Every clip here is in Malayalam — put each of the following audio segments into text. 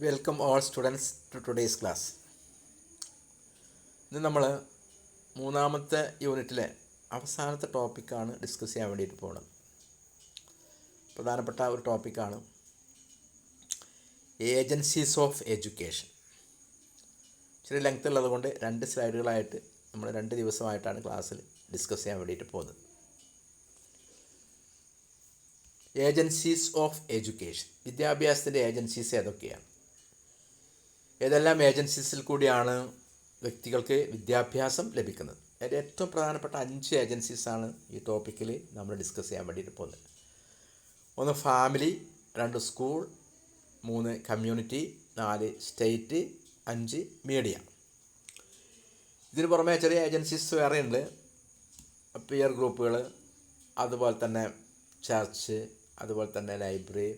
Welcome all students to today's class. ഇന്ന് നമ്മൾ മൂന്നാമത്തെ യൂണിറ്റിലെ അവസാനത്തെ ടോപ്പിക്കാണ് ഡിസ്കസ് ചെയ്യാൻ വേണ്ടിയിട്ട് പോകുന്നത്. പ്രധാനപ്പെട്ട ഒരു ടോപ്പിക്കാണ് ഏജൻസീസ് ഓഫ് എഡ്യൂക്കേഷൻ. ഇച്ചിരി ലെങ്ത് ഉള്ളതുകൊണ്ട് 2 സ്ലൈഡുകളായിട്ട് നമ്മൾ 2 ദിവസമായിട്ടാണ് ക്ലാസ്സിൽ ഡിസ്കസ് ചെയ്യാൻ വേണ്ടിയിട്ട് പോകുന്നത്. ഏജൻസീസ് ഓഫ് എഡ്യൂക്കേഷൻ, വിദ്യാഭ്യാസത്തിൻ്റെ ഏജൻസീസ് ഏതൊക്കെയാണ്? ഏതെല്ലാം ഏജൻസീസിൽ കൂടിയാണ് വ്യക്തികൾക്ക് വിദ്യാഭ്യാസം ലഭിക്കുന്നത്? അതിൻ്റെ ഏറ്റവും പ്രധാനപ്പെട്ട 5 ഏജൻസീസാണ് ഈ ടോപ്പിക്കിൽ നമ്മൾ ഡിസ്കസ് ചെയ്യാൻ വേണ്ടിയിട്ട് പോകുന്നത്. 1 family, 2 school, 3 community, 4 state, 5 media. ഇതിന് പുറമെ ചെറിയ ഏജൻസീസ് വേറെയുണ്ട്. പിയർ ഗ്രൂപ്പുകൾ, അതുപോലെ തന്നെ ചർച്ച്, അതുപോലെ തന്നെ ലൈബ്രറി,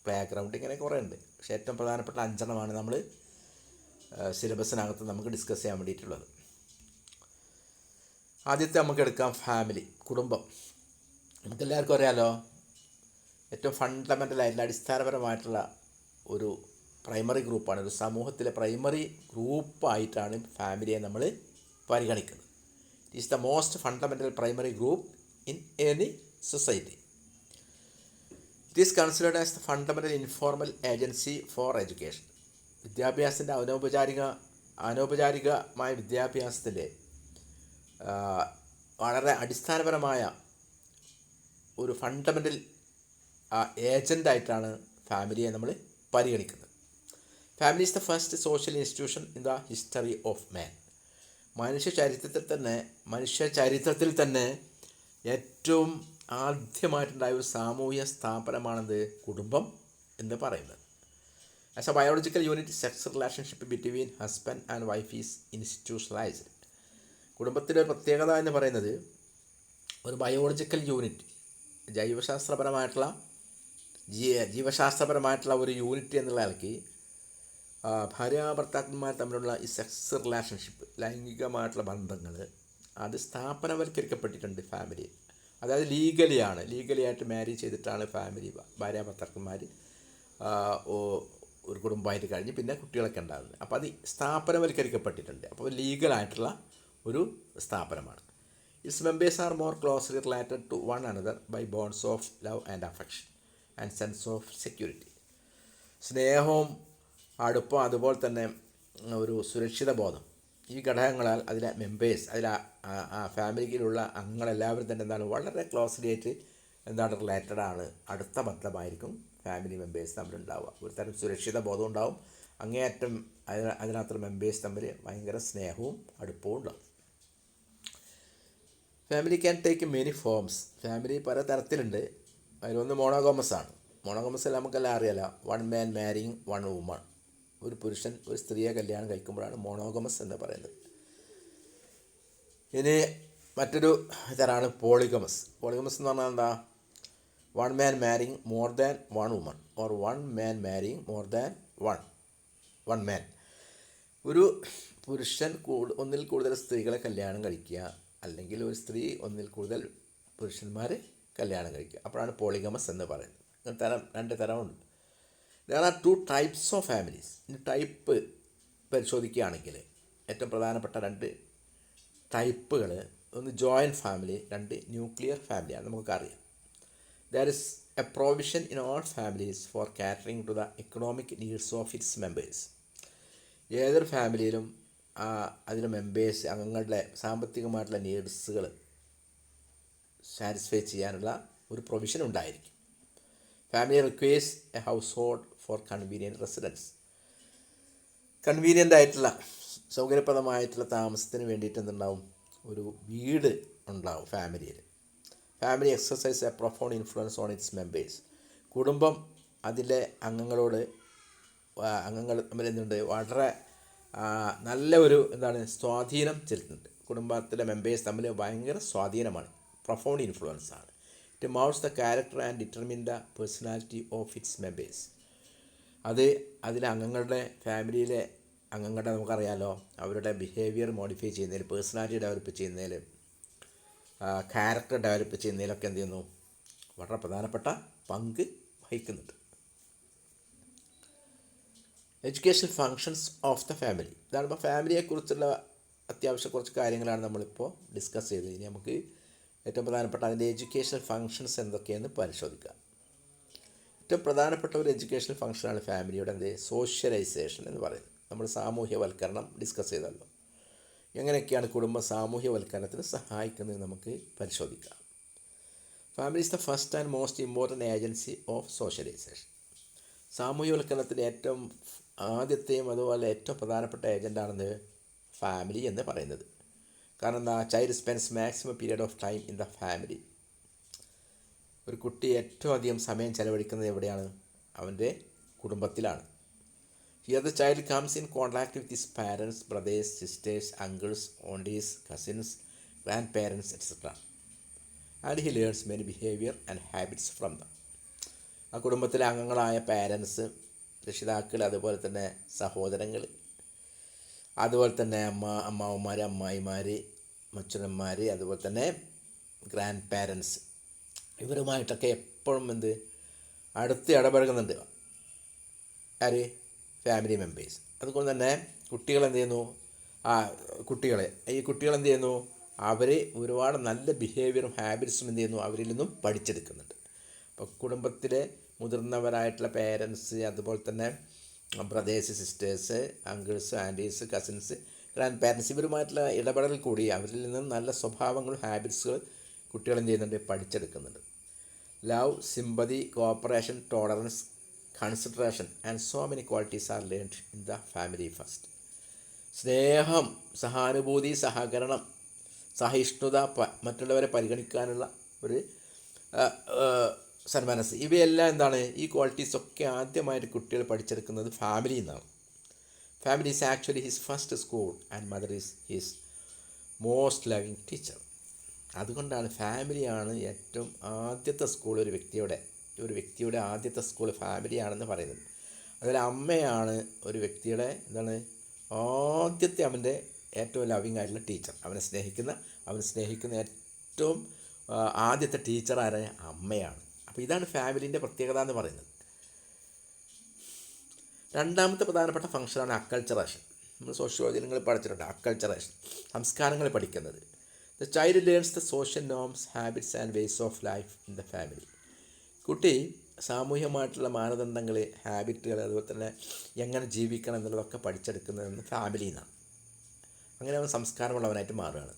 പ്ലേ ഗ്രൗണ്ട്, ഇങ്ങനെ കുറേ ഉണ്ട്. പക്ഷേ ഏറ്റവും പ്രധാനപ്പെട്ട 5 നമ്മൾ സിലബസിനകത്ത് നമുക്ക് ഡിസ്കസ് ചെയ്യാൻ വേണ്ടിയിട്ടുള്ളത്. ആദ്യത്തെ നമുക്ക് എടുക്കാം ഫാമിലി, കുടുംബം. നമുക്കെല്ലാവർക്കും അറിയാമല്ലോ, ഏറ്റവും ഫണ്ടമെൻ്റലായിട്ടുള്ള അടിസ്ഥാനപരമായിട്ടുള്ള ഒരു പ്രൈമറി ഗ്രൂപ്പാണ്, ഒരു സമൂഹത്തിലെ പ്രൈമറി ഗ്രൂപ്പായിട്ടാണ് ഫാമിലിയെ നമ്മൾ പരിഗണിക്കുന്നത്. It is the most fundamental primary group in any society. It is considered as the fundamental informal agency for education. വിദ്യാഭ്യാസത്തിൻ്റെ അനൗപചാരികമായ വിദ്യാഭ്യാസത്തിൻ്റെ വളരെ അടിസ്ഥാനപരമായ ഒരു ഫണ്ടമെൻ്റൽ ഏജൻ്റായിട്ടാണ് ഫാമിലിയെ നമ്മൾ പരിഗണിക്കുന്നത്. Family is the first social institution in the history of മാൻ. മനുഷ്യ ചരിത്രത്തിൽ തന്നെ ഏറ്റവും ആദ്യമായിട്ടുണ്ടായ ഒരു സാമൂഹ്യ സ്ഥാപനമാണെന്ത്? കുടുംബം എന്ന് പറയുന്നത്. As a biological unit, sex relationship between husband and wife is institutionalized. കുടുംബത്തിൻ്റെ പ്രത്യേകത എന്ന് പറയുന്നത് ഒരു ബയോളജിക്കൽ യൂണിറ്റ്, ജീവശാസ്ത്രപരമായിട്ടുള്ള ഒരു യൂണിറ്റ് എന്നുള്ള നിലയ്ക്ക് ഭാര്യാഭർത്താക്കന്മാർ തമ്മിലുള്ള ഈ സെക്സ് റിലേഷൻഷിപ്പ്, ലൈംഗികമായിട്ടുള്ള ബന്ധങ്ങൾ, അത് സ്ഥാപനവൽക്കരിക്കപ്പെട്ടിട്ടുണ്ട് ഫാമിലി. അതായത് ലീഗലിയായിട്ട് മാരേജ് ചെയ്തിട്ടാണ് ഫാമിലി, ഭാര്യാഭർത്താക്കന്മാർ ഒരു കുടുംബമായിട്ട് കഴിഞ്ഞ് പിന്നെ കുട്ടികളൊക്കെ ഉണ്ടാകുന്നത്. അപ്പോൾ അത് സ്ഥാപനവൽക്കരിക്കപ്പെട്ടിട്ടുണ്ട്. അപ്പോൾ ലീഗലായിട്ടുള്ള ഒരു സ്ഥാപനമാണ്. Its members are more closely related to one another by bonds of love and affection and sense of security. സ്നേഹവും അടുപ്പം, അതുപോലെ തന്നെ ഒരു സുരക്ഷിത ബോധം, ഈ ഘടകങ്ങളാൽ അതിലെ മെമ്പേഴ്സ്, ആ ഫാമിലിയിലുള്ള അംഗങ്ങളെല്ലാവരും തന്നെ വളരെ ക്ലോസ്ലി ആയിട്ട് റിലേറ്റഡാണ്, അടുത്ത ബന്ധമായിരിക്കും ഫാമിലി മെമ്പേഴ്സ് തമ്മിലുണ്ടാവുക. ഒരു തരം സുരക്ഷിത ബോധം ഉണ്ടാവും. അങ്ങേയറ്റം അതിനകത്ത് മെമ്പേഴ്സ് തമ്മിൽ ഭയങ്കര സ്നേഹവും അടുപ്പവും ഉണ്ടാവും. Family can take many forms. Family പല തരത്തിലുണ്ട്. അതിലൊന്ന് മോണോഗമസ് ആണ്. മോണോഗമസിൽ നമുക്കെല്ലാം അറിയാലോ, 1 man മാരിങ് 1 woman. ഒരു പുരുഷൻ ഒരു സ്ത്രീയെ കല്യാണം കഴിക്കുമ്പോഴാണ് മോണോഗമസ് എന്ന് പറയുന്നത്. ഇനി മറ്റൊരു തരമാണ് പോളിഗമസ്. പോളിഗമസ് എന്ന് പറഞ്ഞാൽ എന്താ? 1 man marrying more than 1 woman or 1 man marrying more than 1 man. ഒരു പുരുഷൻ ഒന്നിൽ കൂടുതൽ സ്ത്രീകളെ കല്യാണം കഴിക്കുക, അല്ലെങ്കിൽ ഒരു സ്ത്രീ ഒന്നിൽ കൂടുതൽ പുരുഷന്മാരെ കല്യാണം കഴിക്കുക, അപ്പോഴാണ് പോളിഗമസ് എന്ന് പറയുന്നത്. 2 തരമുണ്ട്. There are 2 types of families. ഇനി ടൈപ്പ് പരിശോധിക്കുകയാണെങ്കിൽ ഏറ്റവും പ്രധാനപ്പെട്ട 2 ടൈപ്പുകൾ, ഒന്ന് ജോയിൻറ്റ് ഫാമിലി, 2 ന്യൂക്ലിയർ ഫാമിലിയാണ്. നമുക്കറിയാം, there is a provision in all families for catering to the economic needs of its members. ഏതൊരു ഫാമിലിയിലും അതിലെ മെമ്പേഴ്സ്, അംഗങ്ങളുടെ സാമ്പത്തികമായിട്ടുള്ള നീഡ്സുകൾ സാറ്റിസ്ഫൈ ചെയ്യാനുള്ള ഒരു പ്രൊവിഷൻ ഉണ്ടായിരിക്കും. Family requires a household for convenient residence. Convenient ആയിട്ടുള്ള, സൗകര്യപ്രദമായിട്ടുള്ള താമസത്തിന് വേണ്ടിയിട്ട് എന്തുണ്ടാവും? ഒരു വീട് ഉണ്ടാവും ഫാമിലിയിൽ. Family exercise a profound influence on its members. കുടുംബം അതിലെ അംഗങ്ങൾ തമ്മിൽ എന്തുണ്ട്? വളരെ നല്ല ഒരു സ്വാധീനം ചെലുത്തുന്നുണ്ട്. കുടുംബത്തിലെ മെമ്പേഴ്സ് തമ്മിൽ ഭയങ്കര സ്വാധീനമാണ്, പ്രൊഫൗണ്ട് ഇൻഫ്ലുവൻസ് ആണ്. It moulds the character and determine the personality of its members. അതിലെ ഫാമിലിയിലെ അംഗങ്ങളുടെ നമുക്കറിയാമല്ലോ, അവരുടെ ബിഹേവിയർ മോഡിഫൈ ചെയ്യുന്നതിൽ, പേഴ്സണാലിറ്റി ഡെവലപ്പ് ചെയ്യുന്നതിൽ, ക്യാരക്ടർ ഡെവലപ്പ് ചെയ്യുന്നതിലൊക്കെ എന്ത് ചെയ്യുന്നു? വളരെ പ്രധാനപ്പെട്ട പങ്ക് വഹിക്കുന്നുണ്ട്. Educational functions of the family. ഇതാണ് ഇപ്പോൾ ഫാമിലിയെക്കുറിച്ചുള്ള അത്യാവശ്യം കുറച്ച് കാര്യങ്ങളാണ് നമ്മളിപ്പോൾ ഡിസ്കസ് ചെയ്തത്. ഇനി നമുക്ക് ഏറ്റവും പ്രധാനപ്പെട്ട അതിൻ്റെ എഡ്യൂക്കേഷണൽ ഫങ്ഷൻസ് എന്തൊക്കെയെന്ന് പരിശോധിക്കാം. ഏറ്റവും പ്രധാനപ്പെട്ട ഒരു എഡ്യൂക്കേഷണൽ ഫങ്ഷനാണ് ഫാമിലിയുടെ സോഷ്യലൈസേഷൻ എന്ന് പറയുന്നത്. നമ്മൾ സാമൂഹ്യവൽക്കരണം ഡിസ്കസ് ചെയ്തല്ലോ. എങ്ങനെയൊക്കെയാണ് കുടുംബം സാമൂഹ്യവൽക്കരണത്തിന് സഹായിക്കുന്നത് നമുക്ക് പരിശോധിക്കാം. Family is the first and most important agency of socialisation. സാമൂഹ്യവൽക്കരണത്തിൻ്റെ ഏറ്റവും ആദ്യത്തെയും അതുപോലെ ഏറ്റവും പ്രധാനപ്പെട്ട ഏജൻ്റാണെന്ന് ഫാമിലി എന്ന് പറയുന്നത്. കാരണം എന്താ, child spends maximum period of time in the family. ഒരു കുട്ടി ഏറ്റവും അധികം സമയം ചെലവഴിക്കുന്നത് എവിടെയാണ്? അവൻ്റെ കുടുംബത്തിലാണ്. Here the child comes in contact with his parents, brothers, sisters, uncles, aunties, cousins, grandparents et cetera. And he learns many behaviour and habits from them. ആ കുടുംബത്തിലെ അംഗങ്ങളായ പാരൻസ്, രക്ഷിതാക്കൾ, അതുപോലെ തന്നെ സഹോദരങ്ങൾ, അതുപോലെ തന്നെ അമ്മാവന്മാർ, അമ്മായിമാർ, മച്ചുനന്മാർ, അതുപോലെ തന്നെ ഗ്രാൻഡ് പാരൻസ്, ഇവരുമായിട്ടൊക്കെ എപ്പോഴും അടുത്ത് ഇടപഴകുന്നുണ്ട് ആര്? Family members. അതുകൊണ്ട് തന്നെ കുട്ടികൾ എന്ത് ചെയ്യുന്നു? ഈ കുട്ടികൾ എന്ത് ചെയ്യുന്നു? അവർ ഒരുപാട് നല്ല ബിഹേവിയറും ഹാബിറ്റ്സും എന്ത് ചെയ്യുന്നു? അവരിൽ നിന്നും പഠിച്ചെടുക്കുന്നുണ്ട്. അപ്പോൾ കുടുംബത്തിലെ മുതിർന്നവരായിട്ടുള്ള പേരൻസ്, അതുപോലെ തന്നെ brothers, sisters, uncles, aunties, cousins, grandparents, ഇവരുമായിട്ടുള്ള ഇടപെടൽ കൂടി അവരിൽ നിന്നും നല്ല സ്വഭാവങ്ങളും ഹാബിറ്റ്സുകൾ കുട്ടികൾ എന്ത് ചെയ്യുന്നുണ്ട്? പഠിച്ചെടുക്കുന്നുണ്ട്. Love, sympathy, cooperation, tolerance, consideration and so many qualities are learned in the family first. സ്നേഹം, സഹാനുഭൂതി, സഹകരണം, സഹിഷ്ണുത, മറ്റുള്ളവരെ പരിഗണിക്കാനുള്ള ഒരു സന്മനസ്, ഇവയെല്ലാം എന്താണ്? ഈ ക്വാളിറ്റീസൊക്കെ ആദ്യമായിട്ട് കുട്ടികൾ പഠിച്ചെടുക്കുന്നത് ഫാമിലിയിൽ നിന്നാണ്. Family is actually his first school and mother is his most loving teacher. അതുകൊണ്ടാണ് ഫാമിലിയാണ് ഏറ്റവും ആദ്യത്തെ സ്കൂൾ. ഒരു വ്യക്തിയുടെ ആദ്യത്തെ സ്കൂൾ ഫാമിലിയാണെന്ന് പറയുന്നത്. അതുപോലെ അമ്മയാണ് ഒരു വ്യക്തിയുടെ ആദ്യത്തെ അവൻ്റെ ഏറ്റവും ലവിങ് ആയിട്ടുള്ള ടീച്ചർ. അവനെ സ്നേഹിക്കുന്ന ഏറ്റവും ആദ്യത്തെ ടീച്ചർ ആരായ? അമ്മയാണ്. അപ്പോൾ ഇതാണ് ഫാമിലിൻ്റെ പ്രത്യേകത എന്ന് പറയുന്നത്. രണ്ടാമത്തെ പ്രധാനപ്പെട്ട ഫംഗ്ഷനാണ് അക്കൾച്ചറേഷൻ. നമ്മൾ സോഷ്യോളജി നിങ്ങൾ പഠിച്ചിട്ടുണ്ട്. അക്കൾച്ചറേഷൻ, സംസ്കാരങ്ങൾ പഠിക്കുന്നത്. The child learns the social norms, habits and ways of life in the family. കുട്ടി സാമൂഹികമായിട്ടുള്ള മാനദണ്ഡങ്ങൾ, ഹാബിറ്റുകൾ, അതുപോലെ തന്നെ എങ്ങനെ ജീവിക്കണം എന്നുള്ളതൊക്കെ പഠിച്ചെടുക്കുന്നതെന്ന് ഫാമിലിയിൽ നിന്നാണ്. അങ്ങനെ അവൻ സംസ്കാരമുള്ളവനായിട്ട് മാറുകയാണ്.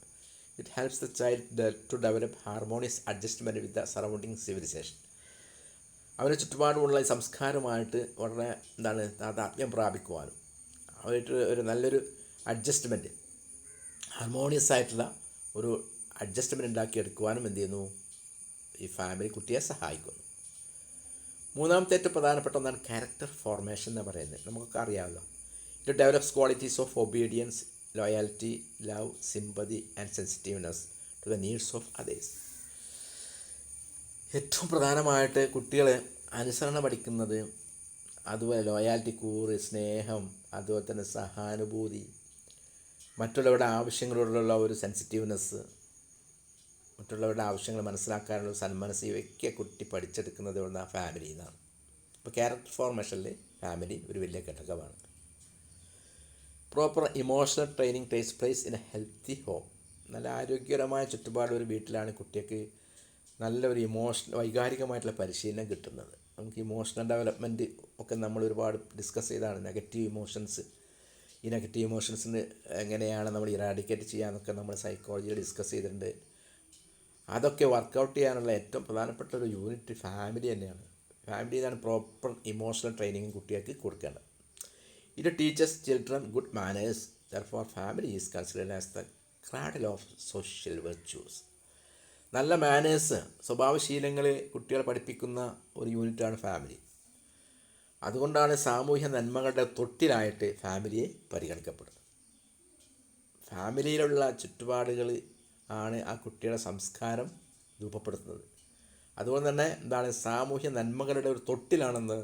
It helps the child to develop harmonious adjustment with the surrounding civilisation. അവരുടെ ചുറ്റുപാടുമുള്ള സംസ്കാരമായിട്ട് വളരെ താതാത്മ്യം പ്രാപിക്കുവാനും അവരായിട്ട് ഒരു നല്ലൊരു അഡ്ജസ്റ്റ്മെൻറ്റ്, ഹാർമോണിയസ് ആയിട്ടുള്ള ഒരു അഡ്ജസ്റ്റ്മെൻറ്റ് ഉണ്ടാക്കിയെടുക്കുവാനും എന്ത് ചെയ്യുന്നു? ഈ ഫാമിലി കുട്ടിയെ സഹായിക്കുന്നു. മൂന്നാമത്തെ ഏറ്റവും പ്രധാനപ്പെട്ട ഒന്നാണ് ക്യാരക്ടർ ഫോർമേഷൻ എന്ന് പറയുന്നത്. നമുക്കൊക്കെ അറിയാമല്ലോ. It develops qualities of obedience, loyalty, love, sympathy and sensitiveness to the needs of others. ഏറ്റവും പ്രധാനമായിട്ട് കുട്ടികൾ അനുസരണ പഠിക്കുന്നത്, അതുപോലെ ലോയാലിറ്റി, കൂറ്, സ്നേഹം, അതുപോലെ തന്നെ സഹാനുഭൂതി, മറ്റുള്ളവരുടെ ആവശ്യങ്ങളോടുള്ള ഒരു സെൻസിറ്റീവ്നെസ്, മറ്റുള്ളവരുടെ ആവശ്യങ്ങൾ മനസ്സിലാക്കാനുള്ള സന്മനസ്, ഇവയൊക്കെ കുട്ടി പഠിച്ചെടുക്കുന്നത് കൊണ്ട് ആ ഫാമിലിയിൽ നിന്നാണ്. അപ്പോൾ ക്യാരക്ടർ ഫോർമേഷനിൽ ഫാമിലി ഒരു വലിയ ഘടകമാണ്. Proper emotional training takes place in A healthy home. നല്ല ആരോഗ്യകരമായ ചുറ്റുപാട് ഒരു വീട്ടിലാണ് കുട്ടിക്ക് നല്ലൊരു വൈകാരികമായിട്ടുള്ള പരിശീലനം കിട്ടുന്നത്. നമുക്ക് ഇമോഷണൽ ഡെവലപ്മെൻറ്റ് ഒക്കെ നമ്മൾ ഒരുപാട് ഡിസ്കസ് ചെയ്തതാണ്. നെഗറ്റീവ് ഇമോഷൻസ്, ഈ നെഗറ്റീവ് ഇമോഷൻസിന് എങ്ങനെയാണ് നമ്മൾ ഇറാഡിക്കേറ്റ് ചെയ്യാമെന്നൊക്കെ നമ്മൾ സൈക്കോളജിയിൽ ഡിസ്കസ് ചെയ്തിട്ടുണ്ട്. അതൊക്കെ വർക്കൗട്ട് ചെയ്യാനുള്ള ഏറ്റവും പ്രധാനപ്പെട്ട ഒരു യൂണിറ്റ് ഫാമിലി തന്നെയാണ്. ഫാമിലിയിലാണ് പ്രോപ്പർ ഇമോഷണൽ ട്രെയിനിങ് കുട്ടികൾക്ക് കൊടുക്കേണ്ടത്. It teachers children good manners. Therefore family is considered as the cradle of social virtues. നല്ല മാനേഴ്സ്, സ്വഭാവശീലങ്ങൾ കുട്ടികളെ പഠിപ്പിക്കുന്ന ഒരു യൂണിറ്റാണ് ഫാമിലി. അതുകൊണ്ടാണ് സാമൂഹ്യ നന്മകളുടെ തൊട്ടിലായിട്ട് ഫാമിലിയെ പരിഗണിക്കപ്പെടുന്നത്. ഫാമിലിയിലുള്ള ചുറ്റുപാടുകൾ ആണ് ആ കുട്ടിയുടെ സംസ്കാരം രൂപപ്പെടുത്തുന്നത്. അതുകൊണ്ട് തന്നെ സാമൂഹ്യ നന്മകളുടെ ഒരു തൊട്ടിലാണെന്ന്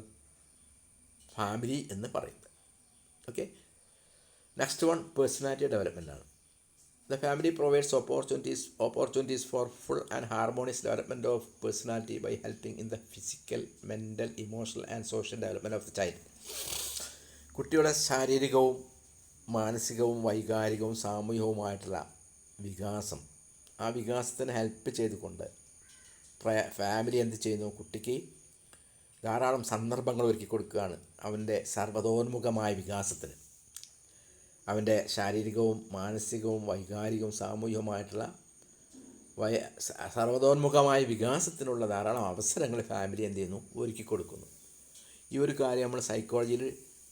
ഫാമിലി എന്ന് പറയുന്നത്. Okay, next one personality development ആണ്. The family provides opportunities for full and harmonious development of personality by helping in the physical, mental, emotional and social development of the child. കുട്ടിയുടെ ശാരീരികവും മാനസികവും വൈകാരികവും സാമൂഹികവുമായിട്ടുള്ള വികാസം, ആ വികാസത്തിന് ഹെൽപ്പ് ചെയ്തുകൊണ്ട് ഫാമിലി എന്ത് ചെയ്യുന്നു, കുട്ടിക്ക് ധാരാളം സന്ദർഭങ്ങൾ ഒരുക്കി കൊടുക്കുകയാണ് അവൻ്റെ സർവ്വതോന്മുഖമായ വികാസത്തിന്. അവൻ്റെ ശാരീരികവും മാനസികവും വൈകാരികവും സാമൂഹികവുമായിട്ടുള്ള സർവ്വതോന്മുഖമായ വികാസത്തിനുള്ള ധാരാളം അവസരങ്ങൾ ഫാമിലി എന്ത് ചെയ്യുന്നു, ഒരുക്കി കൊടുക്കുന്നു. ഈ ഒരു കാര്യം നമ്മൾ സൈക്കോളജിയിൽ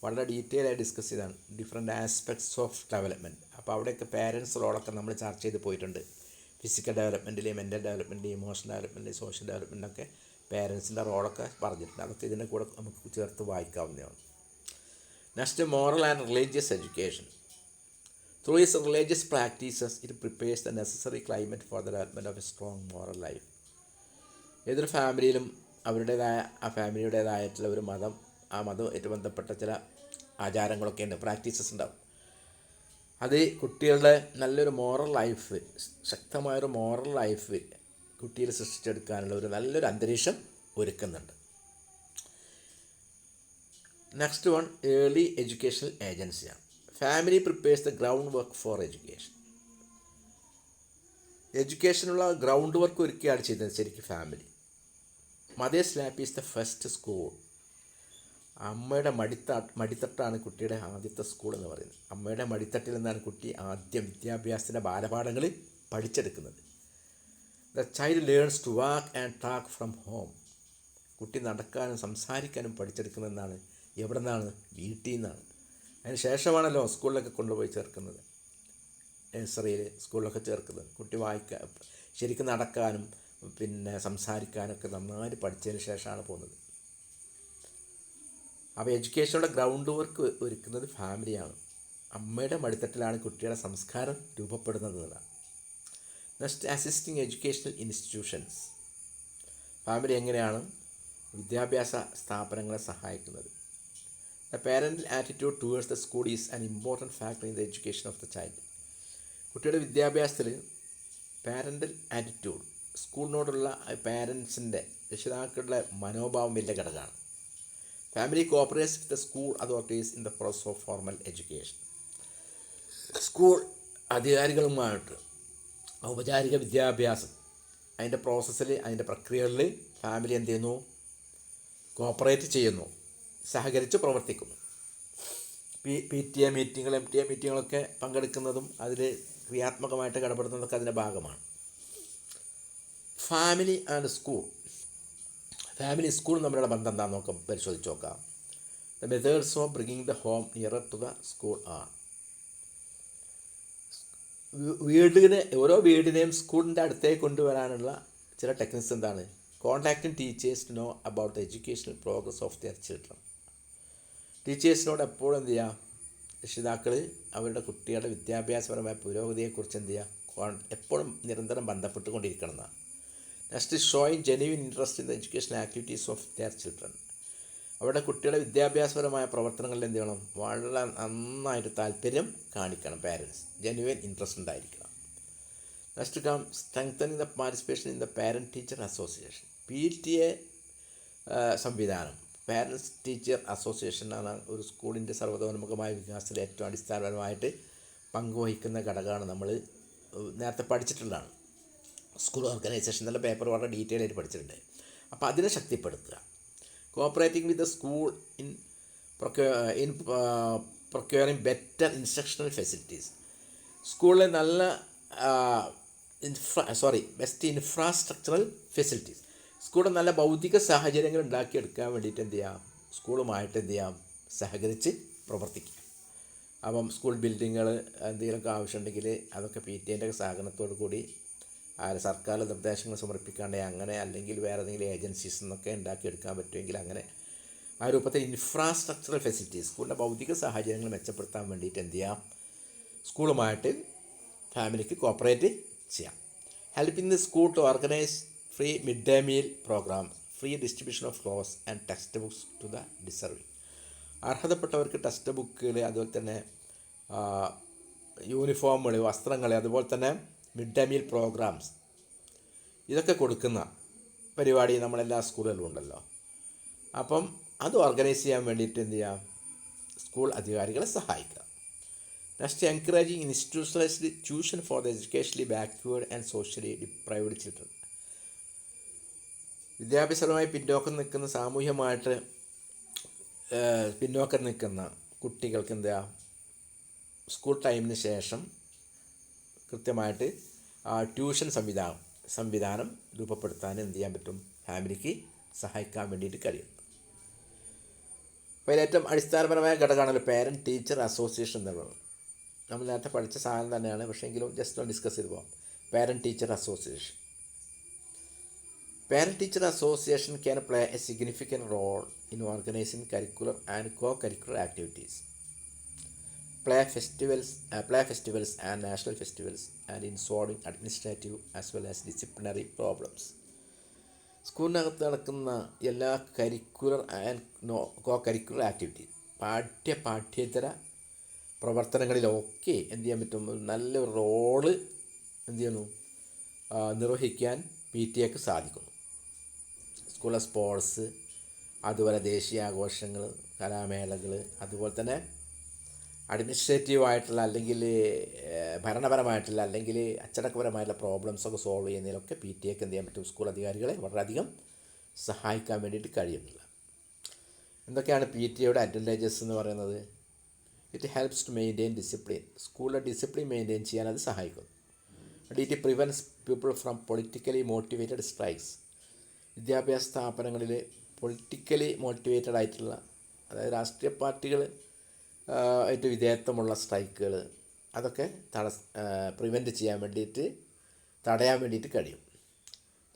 വളരെ ഡീറ്റെയിൽ ആയി ഡിസ്കസ് ചെയ്താണ്, ഡിഫറെൻറ്റ് ആസ്പെക്ട്സ് ഓഫ് ഡെവലപ്മെൻറ്റ്. അപ്പോൾ അവിടെയൊക്കെ പാരൻസ് റോളൊക്കെ നമ്മൾ ചർച്ച ചെയ്ത് പോയിട്ടുണ്ട്. ഫിസിക്കൽ ഡെവലപ്മെൻറ്റിൽ, mental development, emotional development, social ഡെവലപ്മെൻറ്റൊക്കെ പാരൻസിൻ്റെ റോളൊക്കെ പറഞ്ഞിട്ടുണ്ട്. അതൊക്കെ ഇതിൻ്റെ കൂടെ നമുക്ക് ചേർത്ത് വായിക്കാവുന്നതാണ്. Next, moral and religious education. Through his religious practices it prepares the necessary climate for the development of a strong moral life. ഏതൊരു ഫാമിലിയിലും അവരുടേതായ ആ ഫാമിലിയുടേതായിട്ടുള്ള ഒരു മതം, ആ മതമായിട്ട് ബന്ധപ്പെട്ട ചില ആചാരങ്ങളൊക്കെ ഉണ്ട്, പ്രാക്ടീസസ് ഉണ്ടാവും. അത് കുട്ടികളുടെ നല്ലൊരു മോറൽ ലൈഫ്, ശക്തമായൊരു മോറൽ ലൈഫ് കുട്ടിയിൽ സൃഷ്ടിച്ചെടുക്കാനുള്ള ഒരു നല്ലൊരു അന്തരീക്ഷം ഒരുക്കുന്നുണ്ട്. നെക്സ്റ്റ് വൺ, ഏർലി എഡ്യൂക്കേഷണൽ ഏജൻസിയാണ്. Family prepares the ground work for education. എഡ്യൂക്കേഷനുള്ള ഗ്രൗണ്ട് വർക്ക് ഒരുക്കുകയാണ് ചെയ്യുന്നത് ശരിക്കും family. Mother's lap is the first school. അമ്മയുടെ മടിത്തട്ടാണ് കുട്ടിയുടെ ആദ്യത്തെ സ്കൂൾ എന്ന് പറയുന്നത്. അമ്മയുടെ മടിത്തട്ടിൽ നിന്നാണ് കുട്ടി ആദ്യം വിദ്യാഭ്യാസത്തിൻ്റെ ബാലപാഠങ്ങൾ പഠിച്ചെടുക്കുന്നത്. The child learns to walk and talk from home. കുട്ടി നടക്കാനും സംസാരിക്കാനും പഠിച്ചെടുക്കുന്നതെന്നാണ് എവിടെ നിന്നാണ്? വീട്ടിൽ നിന്നാണ്. അതിന് ശേഷമാണല്ലോ സ്കൂളിലൊക്കെ കൊണ്ടുപോയി ചേർക്കുന്നത്, നഴ്സറിയിൽ സ്കൂളിലൊക്കെ ചേർക്കുന്നത്. കുട്ടി ശരിക്കും നടക്കാനും പിന്നെ സംസാരിക്കാനൊക്കെ നന്നായിട്ട് പഠിച്ചതിന് ശേഷമാണ് പോകുന്നത്. അപ്പോൾ എഡ്യൂക്കേഷനുള്ള ഗ്രൗണ്ട് വർക്ക് ഒരുക്കുന്നത് ഫാമിലിയാണ്. അമ്മയുടെ മടിത്തട്ടിലാണ് കുട്ടിയുടെ സംസ്കാരം രൂപപ്പെടുന്നത് എന്നതാണ്. Next, assisting educational institutions. Family എങ്ങനെയാണ് വിദ്യാഭ്യാസ സ്ഥാപനങ്ങളെ സഹായിക്കുന്നത്? The parental attitude towards the school is an important factor in the education of the child. കുട്ടിയുടെ വിദ്യാഭ്യാസത്തിൽ പാരൻ്റൽ ആറ്റിറ്റ്യൂഡ്, സ്കൂളിനോടുള്ള പാരൻസിൻ്റെ, രക്ഷിതാക്കളുടെ മനോഭാവം വലിയ ഘടകമാണ്. Family cooperates with the school authorities in the process of formal education. School അധികാരികളുമായിട്ട് ഔപചാരിക വിദ്യാഭ്യാസം, അതിൻ്റെ പ്രോസസ്സിൽ, അതിൻ്റെ പ്രക്രിയകളിൽ ഫാമിലി എന്ത് ചെയ്യുന്നു? കോപ്പറേറ്റ് ചെയ്യുന്നു, സഹകരിച്ച് പ്രവർത്തിക്കുന്നു. PTA മീറ്റിങ്ങൾ, MTA മീറ്റിങ്ങുകളൊക്കെ പങ്കെടുക്കുന്നതും അതിൽ ക്രിയാത്മകമായിട്ട് ഇടപെടുന്നതൊക്കെ അതിൻ്റെ ഭാഗമാണ്. Family and school. ഫാമിലി സ്കൂളും തമ്മിലുള്ള ബന്ധം എന്താണെന്ന് നോക്കാം, പരിശോധിച്ച് നോക്കാം. The methods of bringing the home nearer to the school are. ഓരോ വീടിനെയും സ്കൂളിൻ്റെ അടുത്തേക്ക് കൊണ്ടുവരാനുള്ള ചില ടെക്നിക്സ് എന്താണ്? Contacting teachers to know about the educational progress of their children. ടീച്ചേഴ്സിനോട് എപ്പോഴും എന്ത് ചെയ്യുക? രക്ഷിതാക്കൾ അവരുടെ കുട്ടികളുടെ വിദ്യാഭ്യാസപരമായ പുരോഗതിയെക്കുറിച്ച് എന്ത് ചെയ്യുക? എപ്പോഴും നിരന്തരം ബന്ധപ്പെട്ടുകൊണ്ടിരിക്കണം എന്നാണ്. Next, showing genuine interest in the educational activities of their children. അവരുടെ കുട്ടികളുടെ വിദ്യാഭ്യാസപരമായ പ്രവർത്തനങ്ങളിൽ എന്ത് ചെയ്യണം? വളരെ നന്നായിട്ട് താല്പര്യം കാണിക്കണം പാരൻസ്, ജെന്യുവൻ ഇൻട്രസ്റ്റ് ഉണ്ടായിരിക്കണം. Next come strengthening the participation in the parent teacher association. PTA സംവിധാനം, പാരൻസ് ടീച്ചർ അസോസിയേഷൻ ആണ് ഒരു സ്കൂളിൻ്റെ സർവ്വതോന്മുഖമായ വികാസത്തിൽ ഏറ്റവും അടിസ്ഥാനപരമായിട്ട് പങ്കുവഹിക്കുന്ന ഘടകമാണ്. നമ്മൾ നേരത്തെ പഠിച്ചിട്ടുള്ളതാണ്. സ്കൂൾ ഓർഗനൈസേഷൻ എന്നുള്ള പേപ്പർ വളരെ ഡീറ്റെയിൽ ആയിട്ട് പഠിച്ചിട്ടുണ്ട്. അപ്പോൾ അതിനെ ശക്തിപ്പെടുത്തുക. Cooperating with the school in procuring better instructional facilities. സ്കൂളിലെ നല്ല ബെസ്റ്റ് ഇൻഫ്രാസ്ട്രക്ചറൽ ഫെസിലിറ്റീസ്, സ്കൂളിൽ നല്ല ഭൗതിക സാഹചര്യങ്ങൾ ഉണ്ടാക്കിയെടുക്കാൻ വേണ്ടിയിട്ട് എന്ത് ചെയ്യാം? സ്കൂളുമായിട്ട് എന്ത് ചെയ്യാം? സഹകരിച്ച് പ്രവർത്തിക്കുക. അപ്പം സ്കൂൾ ബിൽഡിങ്ങുകൾ എന്തെങ്കിലുമൊക്കെ ആവശ്യമുണ്ടെങ്കിൽ അതൊക്കെ PTA സഹകരണത്തോടു കൂടി സർക്കാർ നിർദ്ദേശങ്ങൾ സമർപ്പിക്കാണ്ട് അങ്ങനെ, അല്ലെങ്കിൽ വേറെ ഏതെങ്കിലും ഏജൻസീസ് എന്നൊക്കെ ഉണ്ടാക്കിയെടുക്കാൻ പറ്റുമെങ്കിൽ അങ്ങനെ ആ രൂപത്തിൽ ഇൻഫ്രാസ്ട്രക്ചറൽ ഫെസിലിറ്റീസ്, സ്കൂളിൻ്റെ ഭൗതിക സാഹചര്യങ്ങൾ മെച്ചപ്പെടുത്താൻ വേണ്ടിയിട്ട് എന്ത് ചെയ്യാം? സ്കൂളുമായിട്ട് ഫാമിലിക്ക് കോപ്പറേറ്റ് ചെയ്യാം. Helping the school to organise free mid day meal programme, free distribution of clothes and text books to the deserving. അർഹതപ്പെട്ടവർക്ക് ടെക്സ്റ്റ് ബുക്കുകൾ, അതുപോലെ തന്നെ യൂണിഫോമുകൾ, വസ്ത്രങ്ങൾ, അതുപോലെ തന്നെ മിഡ് ഡേ മീൽ പ്രോഗ്രാംസ്, ഇതൊക്കെ കൊടുക്കുന്ന പരിപാടി നമ്മളെല്ലാ സ്കൂളുകളിലും ഉണ്ടല്ലോ. അപ്പം അത് ഓർഗനൈസ് ചെയ്യാൻ വേണ്ടിയിട്ട് എന്ത് ചെയ്യാം? സ്കൂൾ അധികാരികളെ സഹായിക്കുക. Next, encouraging institutionalised tuition for the educationally backward and socially deprived children. വിദ്യാഭ്യാസപരമായി പിന്നോക്കം നിൽക്കുന്ന, സാമൂഹ്യമായിട്ട് പിന്നോക്കം നിൽക്കുന്ന കുട്ടികൾക്ക് സ്കൂൾ ടൈമിന് ശേഷം കൃത്യമായിട്ട് ട്യൂഷൻ സംവിധാനം രൂപപ്പെടുത്താൻ എന്ത് ചെയ്യാൻ പറ്റും, ഫാമിലിക്ക് സഹായിക്കാൻ വേണ്ടിയിട്ട് കഴിയും. അപ്പോൾ അതിലേറ്റവും അടിസ്ഥാനപരമായ ഘടകമാണല്ലോ പേരൻറ്റ് ടീച്ചർ അസോസിയേഷൻ എന്നുള്ളത്. നമ്മൾ നേരത്തെ പഠിച്ച സാധനം തന്നെയാണ്, പക്ഷേ എങ്കിലും ജസ്റ്റ് ഒന്ന് ഡിസ്കസ് ചെയ്ത് പോകാം. Parent teacher association. Parent-teacher association can play a significant role in organizing curricular and co-curricular activities, play festivals and national festivals, and in solving administrative as well as disciplinary problems. സ്കൂളിനകത്ത് നടക്കുന്ന എല്ലാ കരിക്കുലർ ആൻഡ് കോ-കരിക്കുലർ ആക്ടിവിറ്റി, പാഠ്യേതര പ്രവർത്തനങ്ങളിലൊക്കെ എന്ത് ചെയ്യാൻ പറ്റും, നല്ലൊരു റോള് എന്ത് ചെയ്യുന്നു, നിർവഹിക്കാൻ PTA സാധിക്കുന്നു. സ്കൂളിലെ സ്പോർട്സ്, അതുപോലെ ദേശീയാഘോഷങ്ങൾ, കലാമേളകൾ, അതുപോലെ തന്നെ അഡ്മിനിസ്ട്രേറ്റീവായിട്ടുള്ള അല്ലെങ്കിൽ ഭരണപരമായിട്ടുള്ള അല്ലെങ്കിൽ അച്ചടക്കപരമായിട്ടുള്ള പ്രോബ്ലംസൊക്കെ സോൾവ് ചെയ്യുന്നതിലൊക്കെ PTA എന്ത് ചെയ്യാൻ പറ്റും, സ്കൂൾ അധികാരികളെ വളരെയധികം സഹായിക്കാൻ വേണ്ടിയിട്ട് കഴിയുന്നില്ല. എന്തൊക്കെയാണ് PTA അഡ്വാൻറ്റേജസ് എന്ന് പറയുന്നത്? It helps to maintain discipline. സ്കൂളിലെ ഡിസിപ്ലിൻ മെയിൻറ്റെയിൻ ചെയ്യാൻ അത് സഹായിക്കുന്നു. It prevents people from politically motivated strikes. വിദ്യാഭ്യാസ സ്ഥാപനങ്ങളിൽ പൊളിറ്റിക്കലി മോട്ടിവേറ്റഡ് ആയിട്ടുള്ള, അതായത് രാഷ്ട്രീയ പാർട്ടികൾ ആയിട്ട് വിധേയത്വമുള്ള സ്ട്രൈക്കുകൾ, അതൊക്കെ പ്രിവെൻറ്റ് ചെയ്യാൻ വേണ്ടിയിട്ട്, തടയാൻ വേണ്ടിയിട്ട് കഴിയും.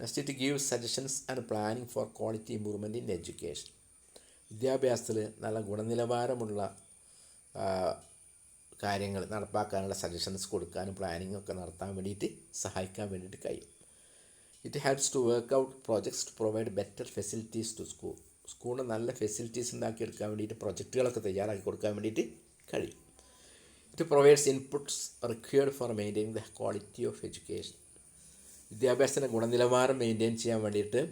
Next, it give suggestions and planning four quality improvement in education. വിദ്യാഭ്യാസത്തിൽ നല്ല ഗുണനിലവാരമുള്ള കാര്യങ്ങൾ നടപ്പാക്കാനുള്ള സജഷൻസ് കൊടുക്കാനും പ്ലാനിങ് ഒക്കെ നടത്താൻ വേണ്ടിയിട്ട് സഹായിക്കാൻ വേണ്ടിയിട്ട് കഴിയും. It helps to work out projects to provide better facilities to school. സ്കൂളിന് നല്ല ഫെസിലിറ്റീസ് ഉണ്ടാക്കിയെടുക്കാൻ വേണ്ടിയിട്ട് പ്രൊജക്റ്റുകളൊക്കെ തയ്യാറാക്കി കൊടുക്കാൻ വേണ്ടിയിട്ട് കഴിയും. It provides inputs required for maintaining the quality of education. വിദ്യാഭ്യാസത്തിൻ്റെ ഗുണനിലവാരം മെയിൻറ്റെയിൻ ചെയ്യാൻ വേണ്ടിയിട്ട്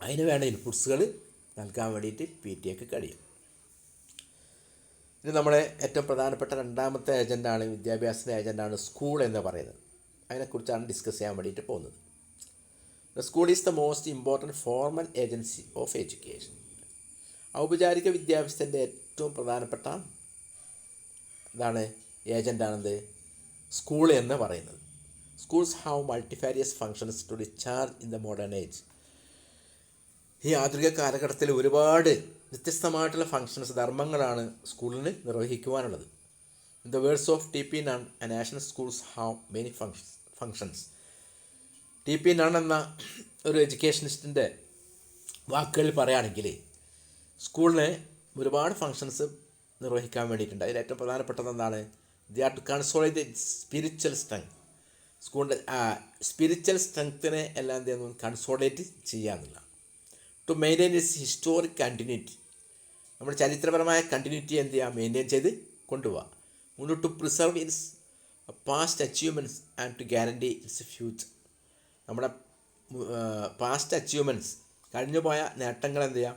അതിന് വേണ്ട ഇൻപുട്സുകൾ നൽകാൻ വേണ്ടിയിട്ട് PTA കഴിയും. ഇത് നമ്മുടെ ഏറ്റവും പ്രധാനപ്പെട്ട രണ്ടാമത്തെ ഏജൻ്റാണ്, വിദ്യാഭ്യാസത്തിൻ്റെ ഏജൻ്റാണ് സ്കൂൾ എന്ന് പറയുന്നത്. അതിനെക്കുറിച്ചാണ് ഡിസ്കസ് ചെയ്യാൻ വേണ്ടിയിട്ട് പോകുന്നത്. The school is the most important formal agency of education. ഔപചാരിക വിദ്യാഭ്യാസത്തിൻ്റെ ഏറ്റവും പ്രധാനപ്പെട്ട ഏജൻ്റാണെന്ത്? സ്കൂൾ എന്ന് പറയുന്നത്. Schools have multifarious functions to discharge in the modern age. ഈ ആധുനിക കാലഘട്ടത്തിൽ ഒരുപാട് വ്യത്യസ്തമായിട്ടുള്ള ഫങ്ഷൻസ്, ധർമ്മങ്ങളാണ് സ്കൂളിന് നിർവഹിക്കുവാനുള്ളത്. In the words of TP Nunn, a national schools have many functions. TP Nunn എന്ന ഒരു എഡ്യൂക്കേഷനിസ്റ്റിൻ്റെ വാക്കുകളിൽ പറയുകയാണെങ്കിൽ സ്കൂളിന് ഒരുപാട് ഫങ്ഷൻസ് നിർവഹിക്കാൻ വേണ്ടിയിട്ടുണ്ട്. അതിൽ ഏറ്റവും പ്രധാനപ്പെട്ടത് എന്താണ്? They are to consolidate spiritual strength. സ്കൂളിൻ്റെ സ്പിരിച്വൽ സ്ട്രെങ്ത്തിനെ എല്ലാം എന്ത് ചെയ്യുന്നു, കൺസോളിഡേറ്റ് ചെയ്യാമെന്നുള്ള. To maintain its historic continuity. നമ്മുടെ ചരിത്രപരമായ കണ്ടിന്യൂറ്റി എന്ത് ചെയ്യുക, മെയിൻറ്റെയിൻ ചെയ്ത് കൊണ്ടുപോകാം. മുന്നോട്ട് to preserve its past achievements and to guarantee its future. നമ്മുടെ പാസ്റ്റ് അച്ചീവ്മെൻറ്റ്സ്, കഴിഞ്ഞുപോയ നേട്ടങ്ങൾ എന്ത് ചെയ്യാം,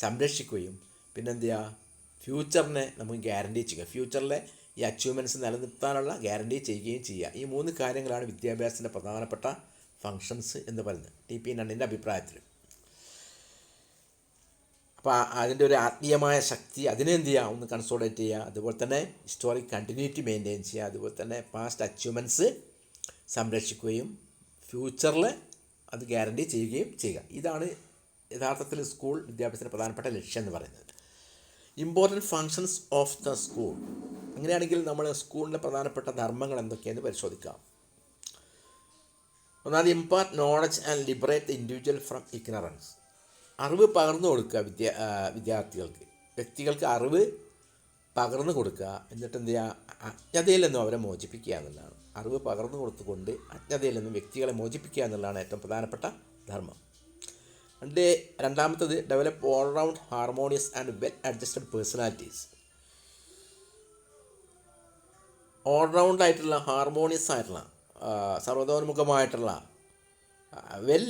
സംരക്ഷിക്കുകയും പിന്നെ എന്ത് ചെയ്യുക, ഫ്യൂച്ചറിനെ നമുക്ക് ഗ്യാരണ്ടി ചെയ്യുക. ഫ്യൂച്ചറിലെ ഈ അച്ചീവ്മെൻറ്റ്സ് നിലനിർത്താനുള്ള ഗ്യാരണ്ടി ചെയ്യുകയും ചെയ്യുക. ഈ 3 കാര്യങ്ങളാണ് വിദ്യാഭ്യാസത്തിൻ്റെ പ്രധാനപ്പെട്ട ഫങ്ഷൻസ് എന്ന് പറയുന്നത് TP Nunnൻ്റെ അഭിപ്രായത്തിൽ. അപ്പോൾ അതിൻ്റെ ഒരു ആത്മീയമായ ശക്തി, അതിനെ എന്ത് ചെയ്യുക, ഒന്ന് കൺസോളിഡേറ്റ് ചെയ്യുക. അതുപോലെ തന്നെ ഹിസ്റ്റോറിക് കണ്ടിന്യൂറ്റി മെയിൻറ്റെയിൻ ചെയ്യുക. അതുപോലെ തന്നെ പാസ്റ്റ് അച്ചീവ്മെൻറ്റ്സ് സംരക്ഷിക്കുകയും ഫ്യൂച്ചറിൽ അത് ഗ്യാരണ്ടി ചെയ്യുകയും ചെയ്യുക. ഇതാണ് യഥാർത്ഥത്തിൽ സ്കൂൾ വിദ്യാഭ്യാസത്തിൻ്റെ പ്രധാനപ്പെട്ട ലക്ഷ്യം എന്ന് പറയുന്നത്. Important functions of the school. അങ്ങനെയാണെങ്കിൽ നമ്മൾ സ്കൂളിൻ്റെ പ്രധാനപ്പെട്ട ധർമ്മങ്ങൾ എന്തൊക്കെയെന്ന് പരിശോധിക്കാം. ഒന്നാമത്, impart knowledge and liberate the individual from ignorance. അറിവ് പകർന്നു കൊടുക്കുക. വിദ്യാർത്ഥികൾക്ക്, വ്യക്തികൾക്ക് അറിവ് പകർന്നു കൊടുക്കുക. എന്നിട്ട് എന്ത് ചെയ്യുക, അജ്ഞതയിൽ നിന്നും അവരെ മോചിപ്പിക്കുക എന്നുള്ളതാണ്. അറിവ് പകർന്നു കൊടുത്തുകൊണ്ട് അജ്ഞതയിൽ നിന്നും വ്യക്തികളെ മോചിപ്പിക്കുക എന്നുള്ളതാണ് ഏറ്റവും പ്രധാനപ്പെട്ട ധർമ്മം. രണ്ടാമത്തത്, develop all round harmonious and well adjusted personalities. All round ആയിട്ടുള്ള, ഹാർമോണിയസ് ആയിട്ടുള്ള, സർവ്വതോന്മുഖമായിട്ടുള്ള വെൽ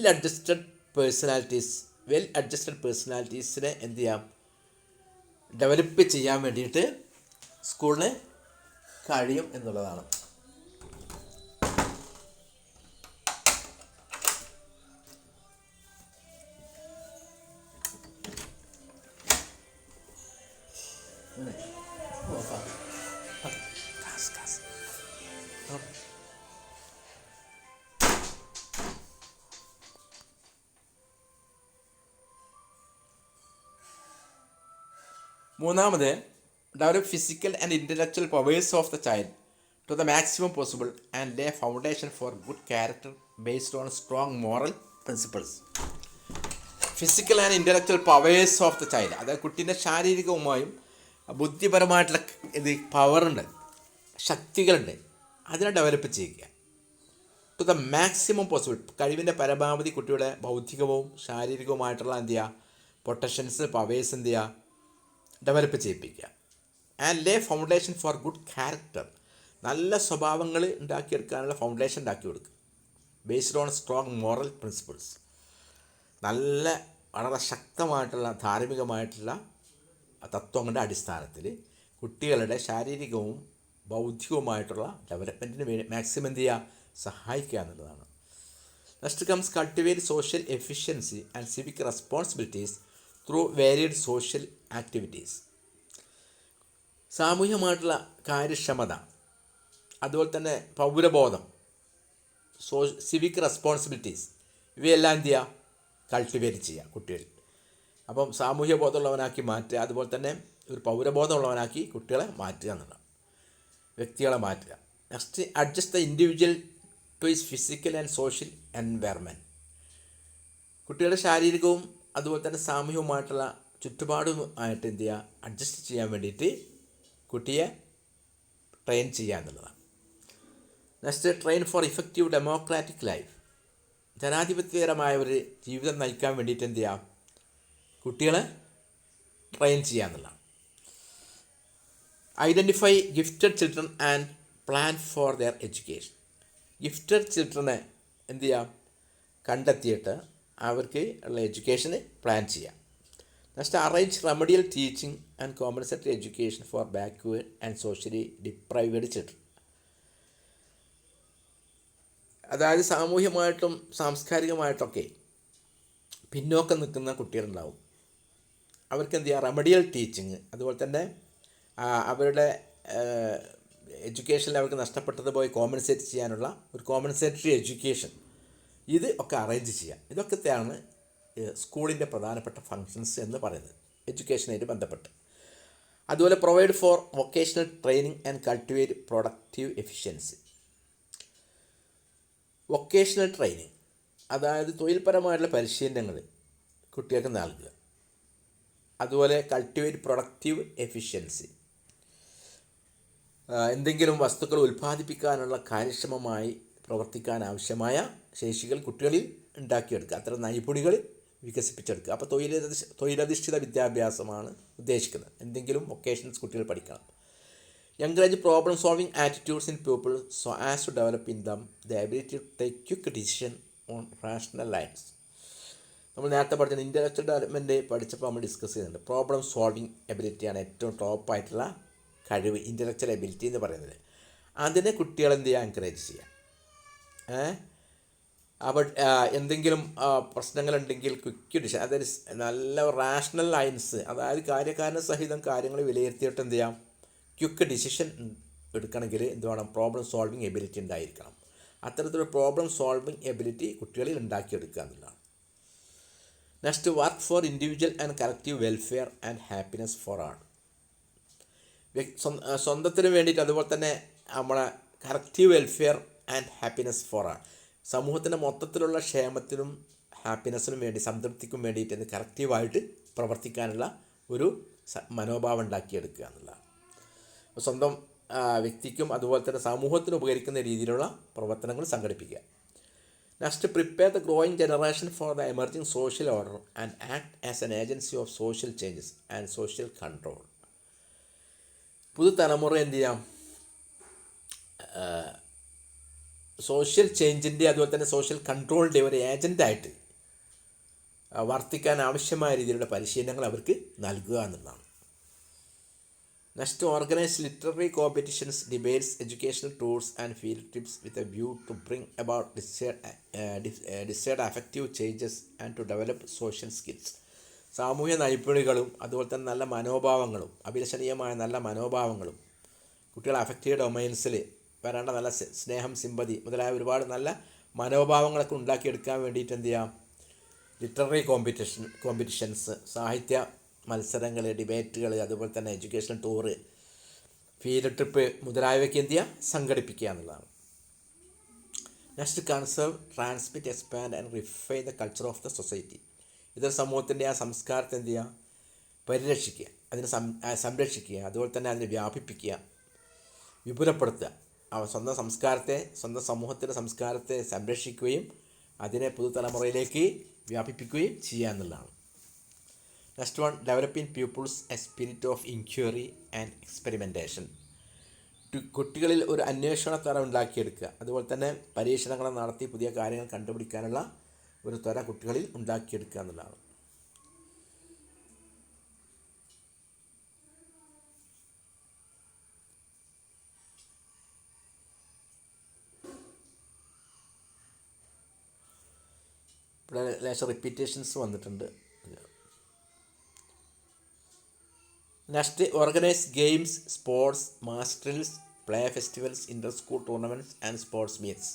അഡ്ജസ്റ്റഡ് പേഴ്സണാലിറ്റീസിനെ എന്ത് ചെയ്യാം, ഡെവലപ്പ് ചെയ്യാൻ വേണ്ടിയിട്ട് സ്കൂളിന് കഴിയും എന്നുള്ളതാണ്. മൂന്നാമത്, develop physical and intellectual powers of the child to the maximum possible and lay foundation for good character based on strong moral principles. Physical and intellectual powers of the child, അതായത് കുട്ടീൻ്റെ ശാരീരികവുമായും ബുദ്ധിപരമായിട്ടുള്ള പവറുണ്ട്, ശക്തികളുണ്ട്, അതിനെ ഡെവലപ്പ് ചെയ്യുക. ടു ദ മാക്സിമം പോസിബിൾ, കഴിവിൻ്റെ പരമാവധി കുട്ടിയുടെ ബൗദ്ധികവും ശാരീരികവുമായിട്ടുള്ള എന്ത് ചെയ്യുക, പൊട്ടൻഷ്യൽസ് പവേഴ്സ് എന്ത് ചെയ്യുക, ഡെവലപ്പ് ചെയ്യിപ്പിക്കുക. And lay foundation for good character, നല്ല സ്വഭാവങ്ങൾ ഉണ്ടാക്കിയെടുക്കാനുള്ള ഫൗണ്ടേഷൻ ഉണ്ടാക്കി കൊടുക്കുക. Based on strong moral principles, നല്ല വളരെ ശക്തമായിട്ടുള്ള ധാർമ്മികമായിട്ടുള്ള തത്വങ്ങളുടെ അടിസ്ഥാനത്തിൽ കുട്ടികളുടെ ശാരീരികവും ബൗദ്ധികവുമായിട്ടുള്ള ഡെവലപ്മെൻറ്റിന് വേണ്ടി മാക്സിമം എന്ത് ചെയ്യുക, സഹായിക്കുക എന്നുള്ളതാണ്. Next comes cultivate social efficiency and civic responsibilities through varied social activities. സാമൂഹികമായിട്ടുള്ള കാര്യക്ഷമത, അതുപോലെ തന്നെ പൗരബോധം, സിവിക് റെസ്പോൺസിബിലിറ്റീസ്, ഇവയെല്ലാം എന്ത് ചെയ്യുക, കൾട്ടിവേറ്റ് ചെയ്യുക കുട്ടികളിൽ. അപ്പം സാമൂഹ്യ ബോധമുള്ളവനാക്കി മാറ്റുക, അതുപോലെ തന്നെ ഒരു പൗരബോധമുള്ളവനാക്കി കുട്ടികളെ മാറ്റുക എന്നുള്ളതാണ്, വ്യക്തികളെ മാറ്റുക. Next, adjust the individual to his physical and social environment. കുട്ടികളുടെ ശാരീരികവും അതുപോലെ തന്നെ സാമൂഹികവുമായിട്ടുള്ള ചുറ്റുപാടുമായിട്ട് എന്ത് ചെയ്യുക, അഡ്ജസ്റ്റ് ചെയ്യാൻ വേണ്ടിയിട്ട് കുട്ടിയെ ട്രെയിൻ ചെയ്യുക എന്നുള്ളതാണ്. Next, train for effective democratic life. ജനാധിപത്യപരമായ ഒരു ജീവിതം നയിക്കാൻ വേണ്ടിയിട്ട് എന്ത് ചെയ്യുക, കുട്ടികളെ ട്രെയിൻ ചെയ്യുക എന്നുള്ളതാണ്. Identify gifted children and plan for their education. Gifted ചിൽഡ്രനെ എന്ത് ചെയ്യാം, കണ്ടെത്തിയിട്ട് അവർക്ക് ഉള്ള എഡ്യൂക്കേഷന് പ്ലാൻ ചെയ്യാം. Next, arrange remedial teaching and compensatory education for backward and socially deprived children. അതായത് സാമൂഹ്യമായിട്ടും സാംസ്കാരികമായിട്ടൊക്കെ പിന്നോക്കം നിൽക്കുന്ന കുട്ടികളുണ്ടാവും. അവർക്ക് എന്ത് ചെയ്യുക, റെമഡിയൽ ടീച്ചിങ്, അതുപോലെ തന്നെ അവരുടെ എഡ്യൂക്കേഷനിൽ അവർക്ക് നഷ്ടപ്പെട്ടത് പോയി കോമ്പൻസേറ്റ് ചെയ്യാനുള്ള ഒരു കോമ്പൻസേറ്ററി എഡ്യൂക്കേഷൻ, ഇത് ഒക്കെ അറേഞ്ച് ചെയ്യാം. ഇതൊക്കെയാണ് സ്കൂളിൻ്റെ പ്രധാനപ്പെട്ട ഫങ്ഷൻസ് എന്ന് പറയുന്നത് എഡ്യൂക്കേഷനായിട്ട് ബന്ധപ്പെട്ട്. അതുപോലെ provide four vocational training and cultivate productive efficiency. Vocational training, അതായത് തൊഴിൽപരമായിട്ടുള്ള പരിശീലനങ്ങൾ കുട്ടികൾക്ക് നൽകുക. അതുപോലെ കൾട്ടിവേറ്റ് പ്രൊഡക്റ്റീവ് എഫിഷ്യൻസി, എന്തെങ്കിലും വസ്തുക്കൾ ഉൽപ്പാദിപ്പിക്കാനുള്ള കാര്യക്ഷമമായി പ്രവർത്തിക്കാൻ ആവശ്യമായ ശേഷികൾ കുട്ടികളിൽ ഉണ്ടാക്കിയെടുക്കുക, അത്തരം നൈപുണികൾ വികസിപ്പിച്ചെടുക്കുക. അപ്പോൾ തൊഴിലധിഷ്ഠിത വിദ്യാഭ്യാസമാണ് ഉദ്ദേശിക്കുന്നത്. എന്തെങ്കിലും വൊക്കേഷൻസ് കുട്ടികൾ പഠിക്കണം. Encourage problem solving attitudes in people so as to develop in them the ability to take quick decision on rational lines. നമ്മൾ നേരത്തെ പഠിച്ച ഇൻ്റലക്ച്വൽ ഡെവലപ്മെൻറ്റ് പഠിച്ചപ്പോൾ നമ്മൾ ഡിസ്കസ് ചെയ്യുന്നുണ്ട്. പ്രോബ്ലം സോൾവിങ് എബിലിറ്റിയാണ് ഏറ്റവും ടോപ്പായിട്ടുള്ള കഴിവ്, ഇൻ്റലക്ച്വൽ എബിലിറ്റി എന്ന് പറയുന്നത്. അതിനെ കുട്ടികളെന്ത് ചെയ്യുക, എൻകറേജ് ചെയ്യുക. അപ്പോൾ എന്തെങ്കിലും പ്രശ്നങ്ങളുണ്ടെങ്കിൽ ക്വിക്ക് ഡിസിഷൻ, അതായത് നല്ല റാഷണൽ ലൈൻസ്, അതായത് കാര്യകാരണ സഹിതം കാര്യങ്ങൾ വിലയിരുത്തിയിട്ട് എന്ത് ചെയ്യാം, ക്വിക്ക് ഡിസിഷൻ എടുക്കണമെങ്കിൽ എന്ത് വേണം, പ്രോബ്ലം സോൾവിങ് എബിലിറ്റി ഉണ്ടായിരിക്കണം. അത്തരത്തിലുള്ള പ്രോബ്ലം സോൾവിങ് എബിലിറ്റി കുട്ടികളിൽ ഉണ്ടാക്കിയെടുക്കുക എന്നുള്ളതാണ്. Next, work for individual and collective welfare and happiness for all. സ്വന്തത്തിന് വേണ്ടിയിട്ട്, അതുപോലെ തന്നെ നമ്മളെ collective welfare and happiness for all, സമൂഹത്തിൻ്റെ മൊത്തത്തിലുള്ള ക്ഷേമത്തിനും ഹാപ്പിനെസ്സിനും വേണ്ടി, സംതൃപ്തിക്കും വേണ്ടിയിട്ട് കളക്റ്റീവായിട്ട് പ്രവർത്തിക്കാനുള്ള ഒരു മനോഭാവം ഉണ്ടാക്കിയെടുക്കുക എന്നുള്ളതാണ്. സ്വന്തം വ്യക്തിക്കും അതുപോലെ തന്നെ സമൂഹത്തിന് ഉപകരിക്കുന്ന രീതിയിലുള്ള പ്രവർത്തനങ്ങൾ സംഘടിപ്പിക്കുക. Next, prepare the growing generation for the emerging social order and act as an agency of social changes and social control. പുതുതലമുറ എന്ത് ചെയ്യാം, സോഷ്യൽ ചേഞ്ചിൻ്റെ അതുപോലെ തന്നെ സോഷ്യൽ കൺട്രോളിൻ്റെ ഒരു ഏജൻ്റായിട്ട് വർത്തിക്കാൻ ആവശ്യമായ രീതിയിലുള്ള പരിശീലനങ്ങൾ അവർക്ക് നൽകുക എന്നുള്ളതാണ്. Next, organise literary competitions, debates, educational tours and field trips with a view to bring about desired affective changes and to develop social skills. സാമൂഹ്യ നൈപുണികളും അതുപോലെ തന്നെ നല്ല മനോഭാവങ്ങളും അഭിലഷണീയമായ നല്ല മനോഭാവങ്ങളും കുട്ടികളെ അഫക്റ്റീവ് ഡൊമൈൻസിൽ വരേണ്ട നല്ല സ്നേഹം, സിമ്പതി മുതലായ ഒരുപാട് നല്ല മനോഭാവങ്ങളൊക്കെ ഉണ്ടാക്കിയെടുക്കാൻ വേണ്ടിയിട്ട് എന്ത് ചെയ്യാം, ലിറ്റററി കോമ്പറ്റീഷൻസ്, സാഹിത്യ മത്സരങ്ങൾ, ഡിബേറ്റുകൾ, അതുപോലെ തന്നെ എഡ്യൂക്കേഷണൽ ടൂറ്, ഫീൽഡ് ട്രിപ്പ് മുതലായവയ്ക്ക് എന്ത് ചെയ്യുക, സംഘടിപ്പിക്കുക എന്നുള്ളതാണ്. Next, conserve, transmit, expand and refine the culture of the society. ഇതൊരു സമൂഹത്തിൻ്റെ ആ സംസ്കാരത്തെ എന്ത് ചെയ്യുക, പരിരക്ഷിക്കുക, അതിനെ സംരക്ഷിക്കുക, അതുപോലെ തന്നെ അതിനെ വ്യാപിപ്പിക്കുക, വിപുലപ്പെടുത്തുക. സ്വന്തം സംസ്കാരത്തെ, സ്വന്തം സമൂഹത്തിൻ്റെ സംസ്കാരത്തെ സംരക്ഷിക്കുകയും അതിനെ പുതുതലമുറയിലേക്ക് വ്യാപിപ്പിക്കുകയും ചെയ്യുക എന്നുള്ളതാണ്. Next one, developing peoples a spirit of inquiry and experimentation. കുട്ടികളിൽ ഒരു അന്വേഷണ ത്വര ഉണ്ടാക്കിയെടുക്കുക, അതുപോലെ തന്നെ പരീക്ഷണങ്ങൾ നടത്തി പുതിയ കാര്യങ്ങൾ കണ്ടുപിടിക്കാനുള്ള ഒരു ത്വര കുട്ടികളിൽ ഉണ്ടാക്കിയെടുക്കുക എന്നുള്ളതാണ്. ഇവിടെ ലേശം റിപ്പീറ്റേഷൻസ് വന്നിട്ടുണ്ട്. Next, organise games, sports, mass drills, play festivals, inter school tournaments and sports meets.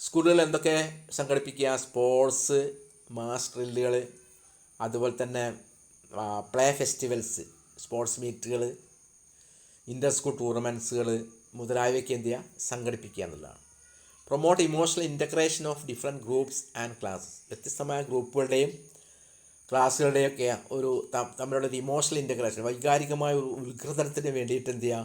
സ്കൂളുകളിൽ എന്തൊക്കെ സംഘടിപ്പിക്കുക, സ്പോർട്സ്, മാസ് ഡ്രില്ലുകൾ, അതുപോലെ തന്നെ പ്ലേ ഫെസ്റ്റിവൽസ്, സ്പോർട്സ് മീറ്റുകൾ, ഇൻ്റർ സ്കൂൾ ടൂർണമെൻറ്റ്സുകൾ മുതലായവയ്ക്ക് എന്ത് ചെയ്യുക, സംഘടിപ്പിക്കുക എന്നുള്ളതാണ്. Promote emotional integration of different groups and classes. വ്യത്യസ്തമായ ഗ്രൂപ്പുകളുടെയും ക്ലാസ്സുകളുടെയൊക്കെ ഒരു തമ്മിലുള്ളൊരു ഇമോഷണൽ ഇൻ്റഗ്രേഷൻ, വൈകാരികമായ ഒരു ഉത്കൃതത്തിന് വേണ്ടിയിട്ട് എന്ത് ചെയ്യുക,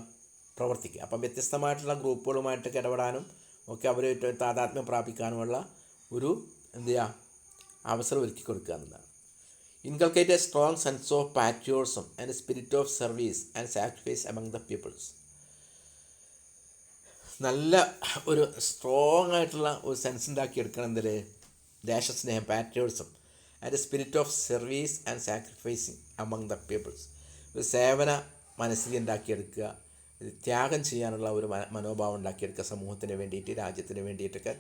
പ്രവർത്തിക്കുക. അപ്പം വ്യത്യസ്തമായിട്ടുള്ള ഗ്രൂപ്പുകളുമായിട്ടൊക്കെ ഇടപെടാനും ഒക്കെ അവരുമായിട്ട് താതാത്മ്യം പ്രാപിക്കാനുമുള്ള ഒരു എന്ത് ചെയ്യുക, അവസരം ഒരുക്കി കൊടുക്കുക എന്നുള്ളതാണ്. Inculcate a strong sense of patriotism and spirit of service and sacrifice among the peoples. നല്ല ഒരു സ്ട്രോങ് ആയിട്ടുള്ള ഒരു സെൻസ് ഉണ്ടാക്കിയെടുക്കണം, എന്തിൽ, ദേശസ്നേഹം, patriotism, and spirit of service and sacrificing among the peoples. ഒരു സേവന മനസ്സിൽ ഉണ്ടാക്കിയെടുക്കുക, ത്യാഗം ചെയ്യാനുള്ള ഒരു മനോഭാവം ഉണ്ടാക്കിയെടുക്കുക, സമൂഹത്തിന് വേണ്ടിയിട്ട്, രാജ്യത്തിന് വേണ്ടിയിട്ടൊക്കെ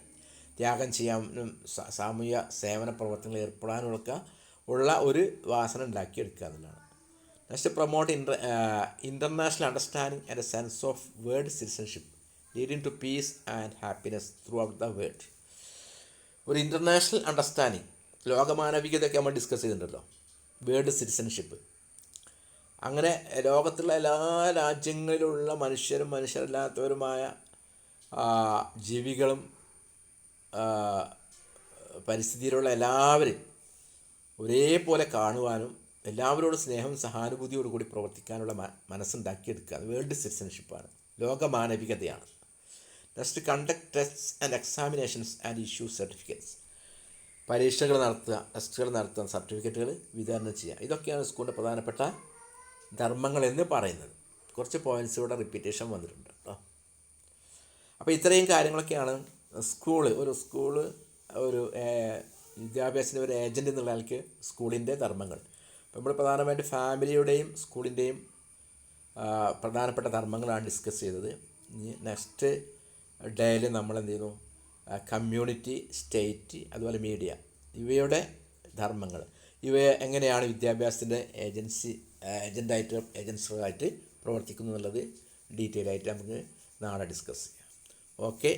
ത്യാഗം ചെയ്യാനും സാമൂഹ്യ സേവന പ്രവർത്തനങ്ങളിൽ ഏർപ്പെടാനുള്ള ഒരു വാസന ഉണ്ടാക്കിയെടുക്കുക എന്നുള്ളതാണ്. Next, promote international understanding and A sense of world citizenship leading to piece and happiness through out the world. ഒരു ഇൻ്റർനാഷണൽ അണ്ടർസ്റ്റാൻഡിങ്, ലോകമാനവികതയൊക്കെ നമ്മൾ ഡിസ്കസ് ചെയ്തിട്ടുണ്ടല്ലോ, വേൾഡ് സിറ്റിസൺഷിപ്പ്. അങ്ങനെ ലോകത്തുള്ള എല്ലാ രാജ്യങ്ങളിലുള്ള മനുഷ്യരും മനുഷ്യരല്ലാത്തവരുമായ ജീവികളും പരിസ്ഥിതിയിലുള്ള എല്ലാവരും ഒരേപോലെ കാണുവാനും എല്ലാവരോടും സ്നേഹവും സഹാനുഭൂതിയോടു കൂടി പ്രവർത്തിക്കാനുള്ള മനസ്സുണ്ടാക്കിയെടുക്കുക, വേൾഡ് സിറ്റിസൺഷിപ്പാണ്, ലോകമാനവികതയാണ്. Next, conduct tests and examinations and issue certificates. പരീക്ഷകൾ നടത്തുക, ടെസ്റ്റുകൾ നടത്തുക, സർട്ടിഫിക്കറ്റുകൾ വിതരണം ചെയ്യുക. ഇതൊക്കെയാണ് സ്കൂളിൻ്റെ പ്രധാനപ്പെട്ട ധർമ്മങ്ങളെന്ന് പറയുന്നത്. കുറച്ച് പോയിൻറ്റ്സ് ഇവിടെ റിപ്പീറ്റേഷൻ വന്നിട്ടുണ്ട് കേട്ടോ. അപ്പോൾ ഇത്രയും കാര്യങ്ങളൊക്കെയാണ് ഒരു വിദ്യാഭ്യാസത്തിൻ്റെ ഒരു ഏജൻറ്റ് എന്നുള്ള ആൾക്ക് സ്കൂളിൻ്റെ ധർമ്മങ്ങൾ. അപ്പോൾ നമ്മൾ പ്രധാനമായിട്ട് ഫാമിലിയുടെയും സ്കൂളിൻ്റെയും പ്രധാനപ്പെട്ട ധർമ്മങ്ങളാണ് ഡിസ്കസ് ചെയ്തത്. ഇനി നെക്സ്റ്റ് ഡേയിൽ നമ്മൾ എന്ത് ചെയ്യുന്നു, കമ്മ്യൂണിറ്റി, സ്റ്റേറ്റ്, അതുപോലെ മീഡിയ, ഇവയുടെ ധർമ്മങ്ങൾ, ഇവ എങ്ങനെയാണ് വിദ്യാഭ്യാസത്തിൻ്റെ ഏജൻസികളായിട്ട് പ്രവർത്തിക്കുന്നു എന്നുള്ളത് ഡീറ്റെയിൽ ആയിട്ട് നമുക്ക് നാളെ ഡിസ്കസ് ചെയ്യാം. ഓക്കെ,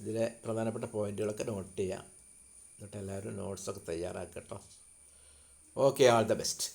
ഇതിലെ പ്രധാനപ്പെട്ട പോയിൻറ്റുകളൊക്കെ നോട്ട് ചെയ്യാം, എന്നിട്ട് എല്ലാവരും നോട്ട്സൊക്കെ തയ്യാറാക്കട്ടോ. Okay, all the best.